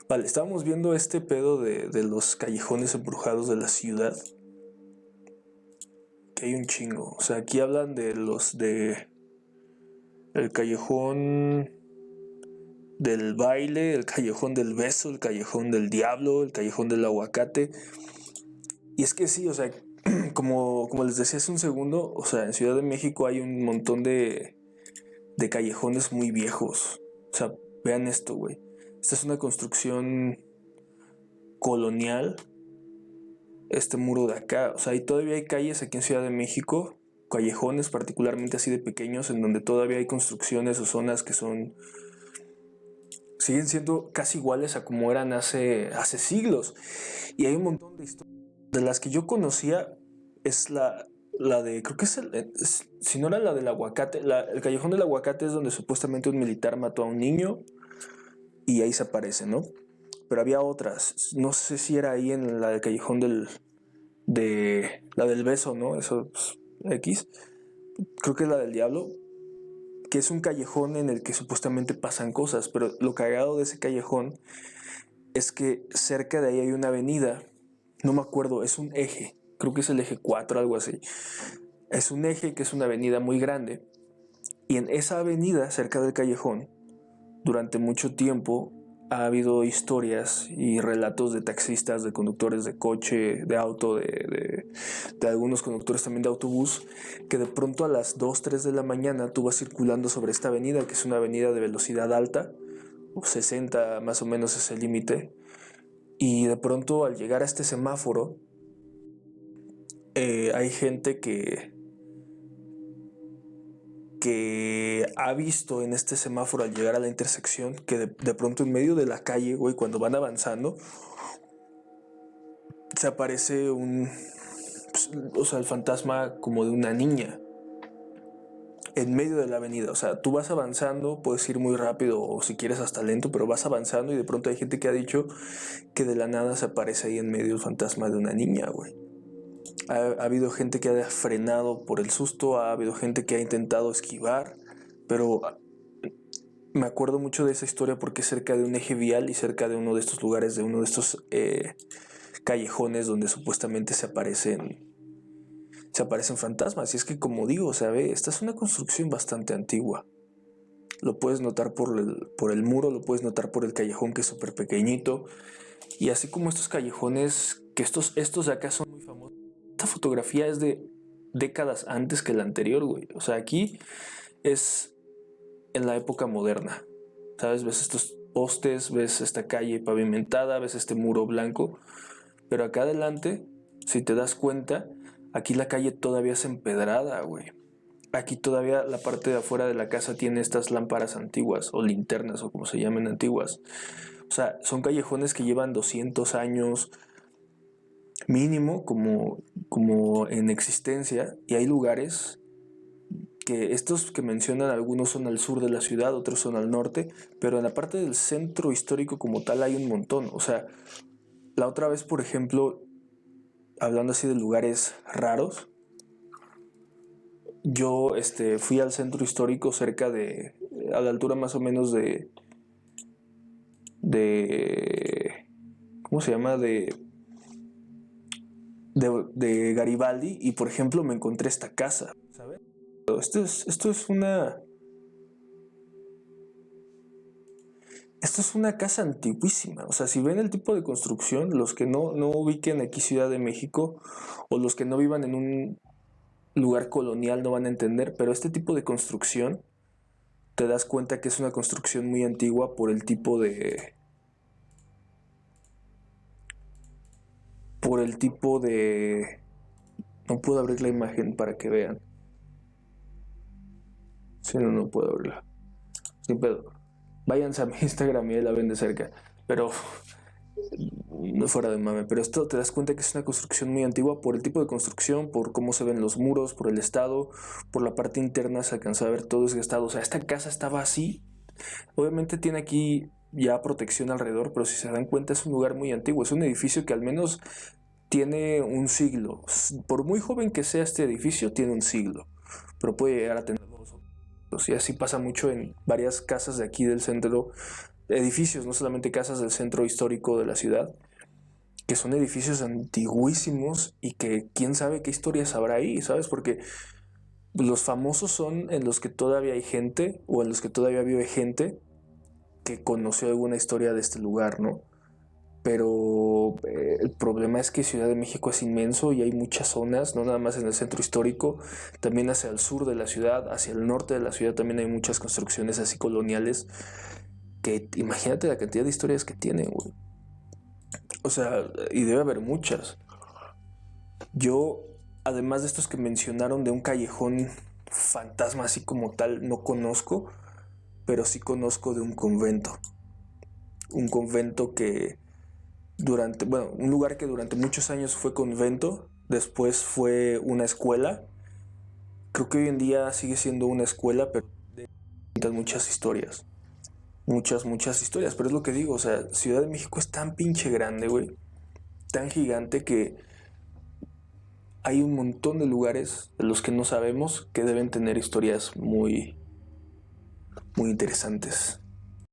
Vale, estábamos viendo este pedo de los callejones embrujados de la ciudad. Que hay un chingo. O sea, aquí hablan de los de el callejón del baile, el callejón del beso, el callejón del diablo, el callejón del aguacate. Y es que sí, o sea, como les decía hace un segundo, o sea, en Ciudad de México hay un montón de callejones muy viejos. O sea, vean esto, güey. Esta es una construcción colonial, este muro de acá. O sea, y todavía hay calles aquí en Ciudad de México, callejones particularmente así de pequeños, en donde todavía hay construcciones o zonas que siguen siendo casi iguales a como eran hace siglos. Y hay un montón de historias. De las que yo conocía es la de, creo que si no era la del aguacate, el callejón del aguacate es donde supuestamente un militar mató a un niño y ahí se aparece, ¿no? Pero había otras, no sé si era ahí en la del callejón la del beso, ¿no? Eso, pues, X. Creo que es la del diablo, que es un callejón en el que supuestamente pasan cosas, pero lo cagado de ese callejón es que cerca de ahí hay una avenida, no me acuerdo, es un eje, creo que es el eje 4, algo así. Es un eje que es una avenida muy grande y en esa avenida, cerca del callejón, durante mucho tiempo ha habido historias y relatos de taxistas, de conductores de coche, de auto, de algunos conductores también de autobús, que de pronto a las 2, 3 de la mañana tú vas circulando sobre esta avenida, que es una avenida de velocidad alta, 60 más o menos es el límite, y de pronto al llegar a este semáforo, hay gente que ha visto en este semáforo al llegar a la intersección que de pronto en medio de la calle, güey, cuando van avanzando, se aparece o sea, el fantasma como de una niña en medio de la avenida. O sea, tú vas avanzando, puedes ir muy rápido o si quieres hasta lento, pero vas avanzando y de pronto hay gente que ha dicho que de la nada se aparece ahí en medio el fantasma de una niña, güey. Ha habido gente que ha frenado por el susto, ha habido gente que ha intentado esquivar, pero me acuerdo mucho de esa historia porque es cerca de un eje vial y cerca de uno de estos lugares, de uno de estos callejones donde supuestamente se aparecen fantasmas. Y es que, como digo, ¿sabe? Esta es una construcción bastante antigua. Lo puedes notar por el muro, lo puedes notar por el callejón que es súper pequeñito. Y así como estos callejones, que estos de acá son muy famosos. Esta fotografía es de décadas antes que la anterior, güey. O sea, aquí es en la época moderna. ¿Sabes? Ves estos postes, ves esta calle pavimentada, ves este muro blanco. Pero acá adelante, si te das cuenta, aquí la calle todavía es empedrada, güey. Aquí todavía la parte de afuera de la casa tiene estas lámparas antiguas o linternas o como se llamen antiguas. O sea, son callejones que llevan 200 años mínimo como en existencia y hay lugares que estos que mencionan algunos son al sur de la ciudad, otros son al norte, pero en la parte del centro histórico como tal hay un montón. O sea, la otra vez, por ejemplo, hablando así de lugares raros, yo fui al centro histórico a la altura más o menos de ¿cómo se llama? De Garibaldi y por ejemplo me encontré esta casa, ¿sabes? Esto es una casa antiguísima. O sea, si ven el tipo de construcción, los que no ubiquen aquí Ciudad de México o los que no vivan en un lugar colonial no van a entender, pero este tipo de construcción te das cuenta que es una construcción muy antigua por el tipo de no puedo abrir la imagen para que vean. Si no, no puedo abrirla. Sin pedo. Váyanse a mi Instagram y ahí la ven de cerca. Pero no fuera de mame, pero esto te das cuenta que es una construcción muy antigua por el tipo de construcción, por cómo se ven los muros, por el estado, por la parte interna se alcanza a ver todo ese estado. O sea, esta casa estaba así. Obviamente tiene aquí ya protección alrededor, pero si se dan cuenta es un lugar muy antiguo. Es un edificio que al menos tiene un siglo. Por muy joven que sea este edificio, tiene un siglo, pero puede llegar a tener dos. Y así pasa mucho en varias casas de aquí del centro edificios, no solamente casas del centro histórico de la ciudad, que son edificios antiguísimos y que quién sabe qué historias habrá ahí, ¿sabes? Porque los famosos son en los que todavía hay gente o en los que todavía vive gente que conoció alguna historia de este lugar, ¿no? Pero el problema es que Ciudad de México es inmenso y hay muchas zonas, no nada más en el centro histórico, también hacia el sur de la ciudad, hacia el norte de la ciudad también hay muchas construcciones así coloniales que imagínate la cantidad de historias que tienen, güey. O sea, y debe haber muchas. Yo, además de estos que mencionaron de un callejón fantasma así como tal, no conozco, pero sí conozco de un convento. Un convento que bueno, un lugar que durante muchos años fue convento, después fue una escuela. Creo que hoy en día sigue siendo una escuela, pero cuentan muchas historias. Muchas historias, pero es lo que digo, o sea, Ciudad de México es tan pinche grande, güey, tan gigante que hay un montón de lugares de los que no sabemos que deben tener historias muy, muy interesantes.